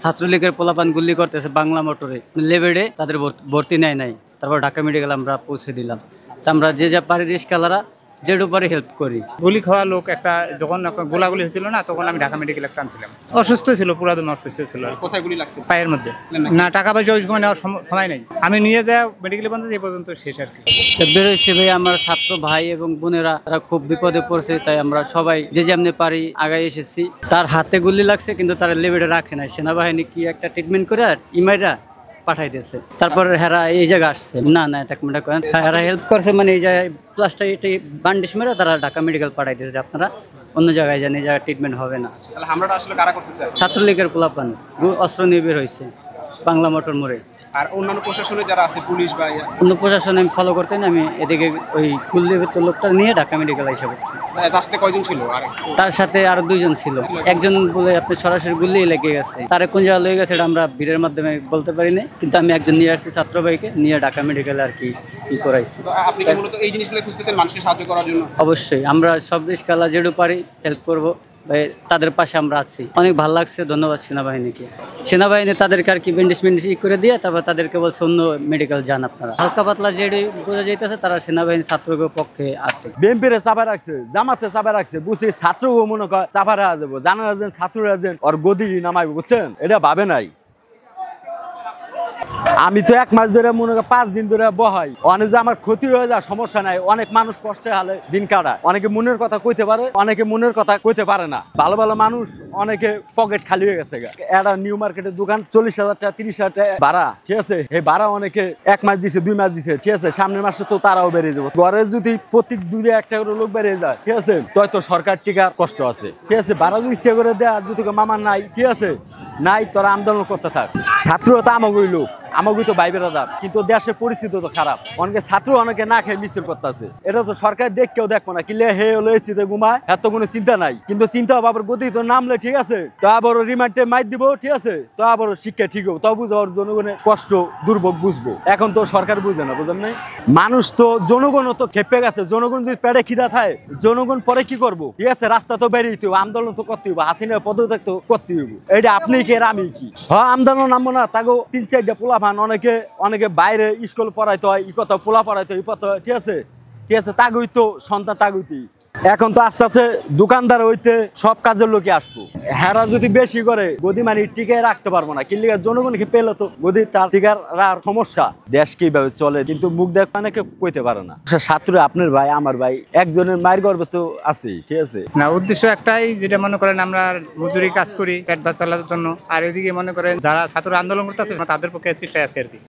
ছাত্রলীগের পোলাপান গুল্লি করতেছে বাংলা মোটরে লেবেডে তাদের ভর্তি নেয় নাই। তারপর ঢাকা মেডিকেল আমরা পৌঁছে দিলাম। আমরা যে যা পারি রিস্কালারা যেটু পারি হেল্প করি। গুলি খাওয়া লোক একটা যখন গোলাগুলি হয়েছিল না, তখন আমি ঢাকা মেডিকেল একটা আনছিলাম। অসুস্থ ছিল, পুরাদম অসুস্থ ছিল। কোথায় গুলি লাগছে? পায়ের মধ্যে। না, টাকা পয়সা ওই সময় নেওয়ার সময় নেই। আমি নিয়ে যাই মেডিকেলে পৌঁছে এই পর্যন্ত শেষ আর কি। বেরোচ্ছে ভাই, আমার ছাত্র ভাই এবং বোনেরা তারা খুব বিপদে পড়ছে, তাই আমরা সবাই যে যেমনি পারি আগায় এসেছি। তার হাতে গুলি লাগছে কিন্তু তারা লেবেডে রাখে নাই। সেনাবাহিনী কি একটা ট্রিটমেন্ট করে ইমাইরা পাঠাই দিয়েছে। তারপর হেরা এই জায়গা আসছে না করেন হেরা হেল্প করছে, মানে এই জায়গায় প্লাসটা এটাই বান্ডিশ মেরে তারা ঢাকা মেডিকেল পাঠাই দিয়েছে যে আপনারা অন্য জায়গায় যান, এই জায়গায় ট্রিটমেন্ট হবে না। তাহলে হামলাটা আসলে কারা করতেছে? ছাত্রলীগের পোলাপান অস্ত্র নিয়ে বের হয়েছে বাংলা মোটর মোড়ে। আর অন্যান্য প্রশাসনে যারা আছে, পুলিশ বা অন্য প্রশাসনে আমি ফলো করতে না, আমি এদিকে ওই কুলদীপের লোকটা নিয়ে ঢাকা মেডিকেল এসে পড়ছি। তার সাথে কয়জন ছিল? তার সাথে আরো দুইজন ছিল। একজন বলে আপনি সরাসরি গুলি লেগে গেছে, তারে কোন জায়গায় লেগে গেছে এটা আমরা ভিড়ের মাধ্যমে বলতে পারি না, কিন্তু আমি একজন নিয়ে আসছি ছাত্র ভাইকে নিয়ে ঢাকা মেডিকেলে আর কি করাইছি। আপনি কি মূলত এই জিনিসগুলো খুঁজতেছেন মানুষকে সাহায্য করার জন্য? অবশ্যই আমরা সব রিস্কালা যেটু পারি হেল্প করবো, তাদের পাশে আমরা আছি। অনেক ভালো লাগছে, ধন্যবাদ সেনাবাহিনীকে। সেনাবাহিনী তাদেরকে আর কি ব্যান্ডেজ করে দিয়ে তারপর তাদেরকে বলছে অন্য মেডিকেল যান আপনারা। হালকা পাতলা যেটি বোঝা যাইতেছে তারা সেনাবাহিনী ছাত্রদের পক্ষে আছে। বিএনপির চাপা রাখছে, জামাতে চাপা রাখছে, বুঝছি ছাত্র মনে কর চাপা রাখা যাবো, জানারা যেন ছাত্ররা যেন ওর গদি নামাইবো, বুঝছেন? এটা ভাবে নাই। আমি তো 1 মাস ধরে মনে করি 5 দিন ধরে বহাই, অনেক যে আমার ক্ষতি হয়ে যায় সমস্যা নাই। অনেক মানুষ কষ্টে হালে দিন কাটায়, অনেকে মনের কথা কইতে পারে, অনেকে মনের কথা কইতে পারে না। ভালো ভালো মানুষ অনেকে পকেট খালি হয়ে গেছে। একটা নিউ মার্কেটের দোকান 40,000 টাকা 30,000 টাকা ভাড়া, ঠিক আছে? এই ভাড়া অনেকে 1 মাস দিছে, 2 মাস দিছে, ঠিক আছে? সামনের মাসে তো তারাও বেরিয়ে যাবো। ঘরে যদি প্রতি দূরে একটা করে লোক বেরিয়ে যায়, ঠিক আছে, তো সরকার টিকার কষ্ট আছে, ঠিক আছে? ভাড়া যদি ইচ্ছে করে দেয়, আর যদি মামার নাই, ঠিক আছে, নাই তোরা আন্দোলন করতে থাক। ছাত্ররা তো আমাগুই লোক, আমাকে তো ভাই বেড়াদার, কিন্তু দেশের পরিস্থিতি তো খারাপ। অনেকে ছাত্র অনেকে না খেয়ে মিছিল করতেছে। এটা তো সরকার দেখকেও দেখবো না, কিলে হে হলো এসিতে ঘুমায়, এত কোনো চিন্তা নাই। কিন্তু চিন্তা আবার গতি তো নামলে, ঠিক আছে, তো আবার রিমান্ডে মাইর দিব, ঠিক আছে, তো আবার শিক্ষা ঠিক হবে, তো বুঝবো জনগণের কষ্ট দুর্ভোগ বুঝবো। এখন তো সরকার বুঝে না, বুঝলেন নাই? মানুষ তো জনগণও তো খেপে গেছে। জনগণ যদি পেটে খিদা খায়, জনগণ পরে কি করবো? ঠিক আছে, রাস্তা তো বেরিয়ে হইব, আন্দোলন তো করতে হইব, হাসিনার পদত্যাগ তো করতে হইব। এটা আপনি কি আর আমি কি? হ্যাঁ, আন্দোলন নামবো না, তাকেও 3-4টা পোলা ভান, অনেকে বাইরে স্কুল পড়াইতে হয়, ই কথা পোলা পড়াইতে হয়, ঠিক আছে, ঠিক আছে, তাগুই তো সন্তান তাগুইতেই। এখন তো আস্তে আস্তে দোকানদার হইতে সব কাজের লোকে আসবো। হেরা যদি বেশি করে গদি মানে টিকে রাখতে পারবো না, কিন্তু জনগণকে পেলে তো গদি তার টিকার সমস্যা। দেশ কিভাবে চলে কিন্তু মুখ দেখ মানে কেউ কইতে পারে না। ছাত্র আপনার ভাই আমার ভাই, একজনের মায়ের গর্বে তো আছে, ঠিক আছে না? উদ্দেশ্য একটাই, যেটা মনে করেন আমরা মজুরি কাজ করি পেট ভাত চালানোর জন্য, আর এদিকে মনে করেন যারা ছাত্র আন্দোলন করতেছে তাদের পক্ষে চেষ্টা আছে আর কি।